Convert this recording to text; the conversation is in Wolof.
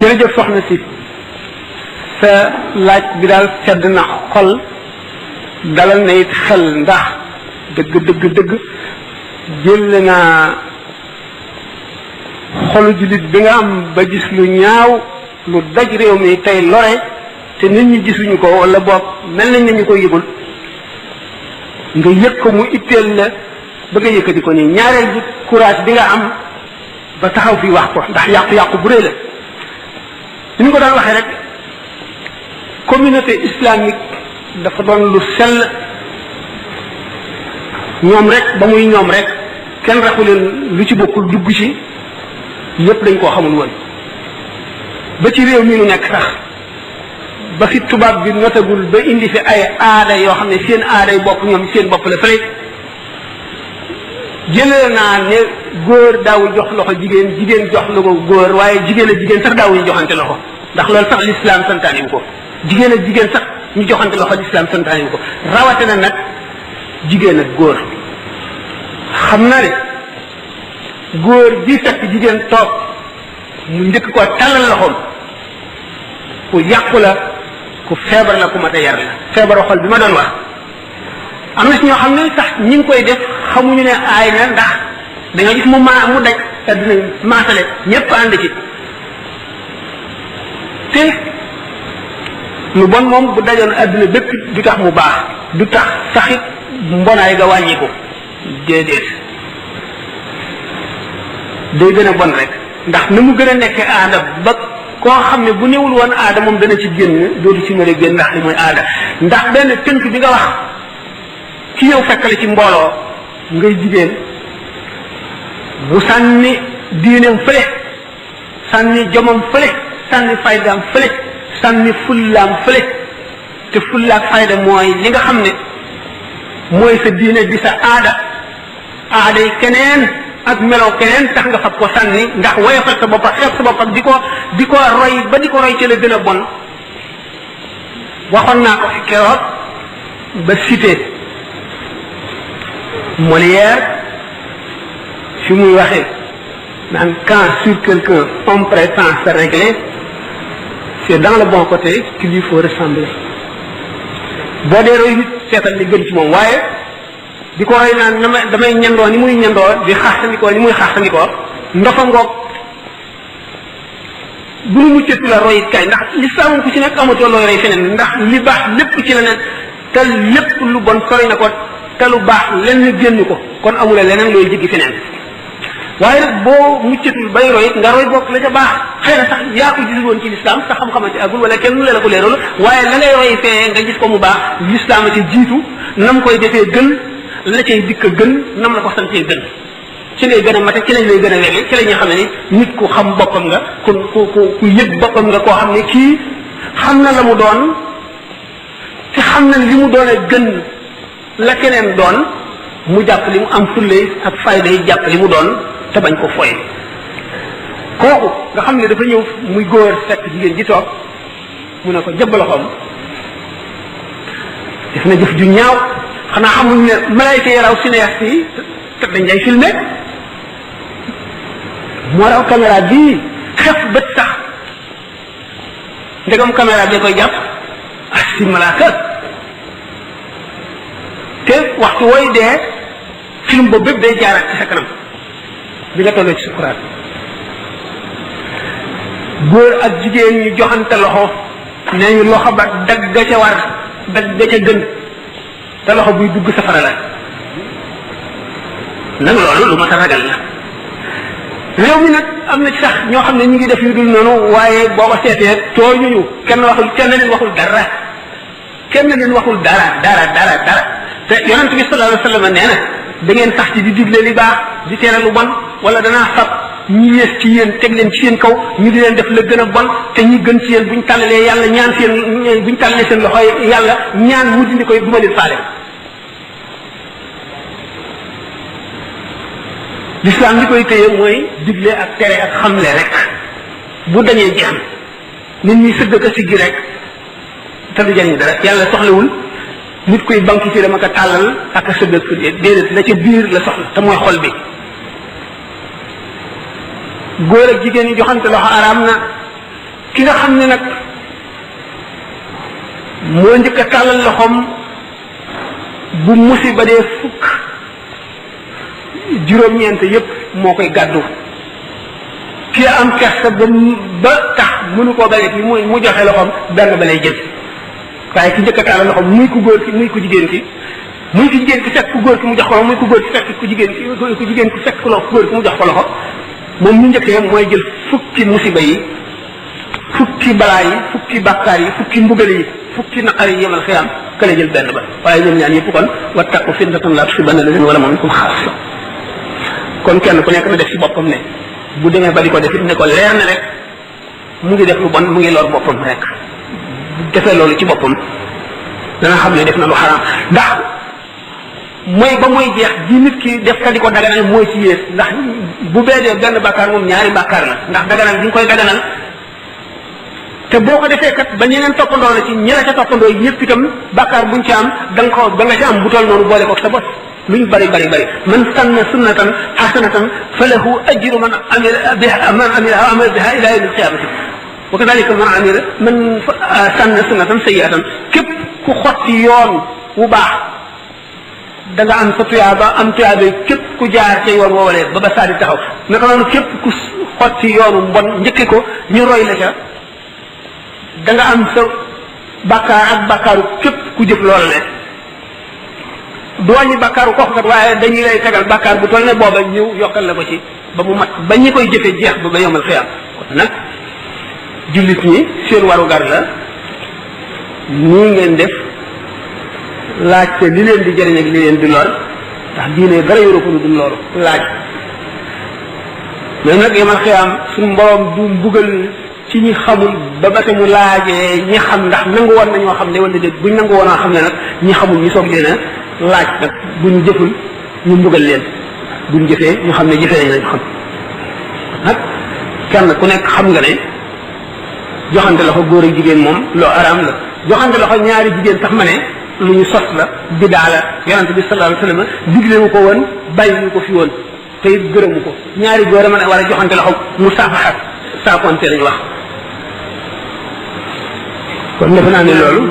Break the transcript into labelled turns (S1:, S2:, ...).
S1: jërëjëf soxna si sa laaj bi daal sedd na xol dalal na it xel ndax dëgg jël naa xolu jullit bi nga am ba gis lu ñaaw lu daj réew mi tey lore te nit ñi gisuñu ko wala boog mel nañ nañu ko yëgul nga yëg ko mu itteel la ba nga yëkkati ko nii ñaareel bi courage bi nga am ba taxaw fi wax ko ndax yàqu-yàqu bu rëy la ni ñu ko daan waxee rek communauté islamique dafa doon lu sell ñoom rek ba muy ñoom rek kenn raxu leen lu ci bokkul dugg ci yépp dañ koo xamul woon ba ci réew mi nu nekk sax ba fi tubaab bi notagul ba indi fi ay aada yoo xam ne seen aaday bopp ñoom seen bopp la fële jëlee naa ne góor daawul jox loxo jigéen jigéen jox loxo góor waaye jigéen ak jigéen sax daawuñu joxante loxo ndax loolu sax l'islam santaane wu ko jigéen ak jigéen sax ñu joxante loxo l'islam santaane wu ko rawatina nag jigéen ak góor xam naa ne góor bi fekk jigéen toog mu njëkk ko tàllal loxoom ku yàqu la ku feebar la ku mat a yar la feebaru xol bi ma doon wax am na si ñoo xam ne sax ñi ngi koy def xamuñu ne aay na ndax dañoo gis mu daj te dinañ maasale ñëpp ànd ci te lu bon moom bu dajoon àdduna bépp du tax mu baax du tax saxit mbonaay ga wàññiku déedéet day gën a bon rek ndax ni mu gën a nekkee aada ba koo xam ne bu néewul woon aada moom dana ci génn dootu ci mën a génn ndax li mooy aada ndax benn tënk bi nga wax ci ñëw fekkale ci mbooloo ngay jigéen bu sànni diineem fële sànni jomam fële sànni faydaam fële sànni fullaam fële te fullaak fayda mooy li nga xam ne mooy sa diine di sa aada aada yi keneen ak melow keneen tax nga fab ko sànni ndax woyofal sa bopp ak xeeb sa bopp ak di ko roy ba di ko roy ci la gën a bon waxoon naa ko fi keroog ba cité Molière fi muy waxee naan quand sur quelqu'un on prétend se régler c'est dans le bon côté qu'il lui faut ressembler boo dee roy nit seetal li gën ci moom waaye di ko roy naan damay ñandoo ni muy ñandoo di xaaxtandikoo ni muy xaaxtandikoo ndofa ngoog bu nu muccatu la roy kay ndax lislaam ku ci nekk amatoo looy roy feneen ndax li baax lépp ci la ne te lépp lu bon sori na ko te lu baax lenn génn ko kon amula leneen looy jiggi feneen waaye nag boo muccatul bay roy nga roy bokk la ca baax xëy na sax yaa ko gisul woon ci lislaam sax xam-xama ci agul wala kenn la ko leeralu waaye la ngay roy fee nga gis ko mu baax lislaam a ci jiitu nam koy defee gën la cay dikk gën nam la ko santee gën ci lay gën a mate ci lañ lay gën a wege ci la ñuy xam ne ni nit ku xam boppam nga ku yëg boppam nga koo xam ne kii xam na la mu doon te xam na li mu doon a gën la keneen doon mu jàpp li mu am fulle ak fayda yi jàpp li mu doon te bañ ko foye kooku nga xam ne dafa ñëw muy góor fekk jigéen ji toog mu ne ko jëbb loxoom def na jëf ju ñaaw xanaa xamuñ ne malayka yi raw cinéaste yi te dañ lay filmé moo raw caméra bii xef bët sax ndegam caméra bi koy jàpp ak si malaaka te waxtu wooy dee film boobu bépp day jaaraat ci sa kanam bi nga tollee ci sukuraat góor ak jigéen ñu joxante loxo nee ñu loxo ba dagg ca war dagg ca gën te loxo buy dugg safara la nag loolu lu ma ta ragal la réew mi nag am na ci sax ñoo xam ne ñu ngi def yu dul noonu waaye boo ko seetee tooñuñu kenn leen waxul dara te yonent bi sallallahu alayhi wa sallam nee na da ngeen sax ci di digle li baax di tere lu bon wala danaa fab ñi yées ci yéen teg leen ci seen kaw ñu di leen def la gën a bon te ñi gën ci yéen buñ tàllalee yàlla ñaan buñ tàllalee seen loxo yàlla ñaan mu dindi koy duma leen faale l'islam li koy téye mooy digle ak tere ak xamle rek bu dañee jeex nit ñi sëgg ka siggi rek te du jariñ dara yàlla soxlawul nit koy banque ci dama ko tàllal ak a sëgg ak déedéet la ca biir la soxla te mooy xol bi góor ak jigéen ñi joxante loxo araam na nga xam ne nag moo njëkk a tàllal loxoom bu musiba dee fukk juróom-ñeent yépp moo koy gàddu ki am kersa ba tax mënu koo gañe ki mu joxe loxoom benn ba lay jël waaye ki njëkk a tàllal loxoom muy ku góor ki muy ku jigéen ki muy ku jigéen ki fekk ku góor ki mu jox ko loxo muy ku góor ki fekk ku jigéen ki fekk ku góor ki mu jox ko loxo moom ñu njëkkee mooy jël fukki musiba yi fukki balaa yi fukki bàkkaar yi fukki mbugal yi fukki naqar yi yemal xiyaam kële jël benn ba waaye ñoom ñaan yëpp kon wattaqu fitnatan laa tusiibanna llaziina zalamu minkum xaassa kon kenn ku nekk na def ci boppam ne bu demee ba di ko def it ne ko leer na rek mu ngi def lu bon mu ngi lor boppam rek bu defee loolu ci boppam dana xam ne def na lu xaraam ndax mooy ba mooy jeex ji nit ki def ka di ko daganal mooy ci yées ndax bu beedee benn bàkkaar moom ñaari bàkkaar la ndax daganal gi nga koy daganal te boo ko defee kat ba ñeneen toppandoo la ci ñeneen ca toppandoo ñëpp itam bàkkaar buñ ci am da nga ci am bu toll noonu boole ko sa bos luñ bari man sanna sunnatan hasanatan falahu ajru man amila biha ila yawm alqiyamati wa kadhalika man sanna sunnatan sayyi'atan képp ku xotti yoon wu baax da nga am sa tuyaaba am tuyaaba képp ku jaar ca yoon woowalee ba saa di taxaw naka noonu képp ku xotti yoonu mbon njëkke ko ñu roy la ca da nga am sa bàkkaar ak bàkkaaru képp ku jëf loolu le du wàññi bàkkaaru kooku kat waaye dañuy lay tegal bàkkaar bu toll ne booba ñëw yokkal la ko ci ba mu mat ba ñi koy jëfee jeex ba yomal xiyaam kon nag jullit ñi seen warugar la nii ngeen def laajte li leen di jëriñ ak li leen di lor ndax diine dara yoroo ko du loru laaj mais nag yomal xiyaam suñu mborom du mbugal ci ñi xamul ba te mu laajee ñi xam ndax nangu woon nañoo xam ne wala déet buñ nangu woon a xam ne nag ñi xamul ñu soog leen a laaj nag buñ jëful ñu mbugal leen buñ jëfee ñu xam ne jëfee nañ lañ xam nag kenn ku nekk xam nga ne joxante loxo góor ak jigéen moom loo araam la joxante loxo ñaari jigéen sax ma ne lu ñu sos la bidaa la yonente bi sallallahu alayhi wasallam digle wu ko woon bàyyi ko fi woon te it gërëmu ko ñaari góor a mën a war a joxante loxo mu saafaxat saafonte lañu wax kon defe naa ne loolu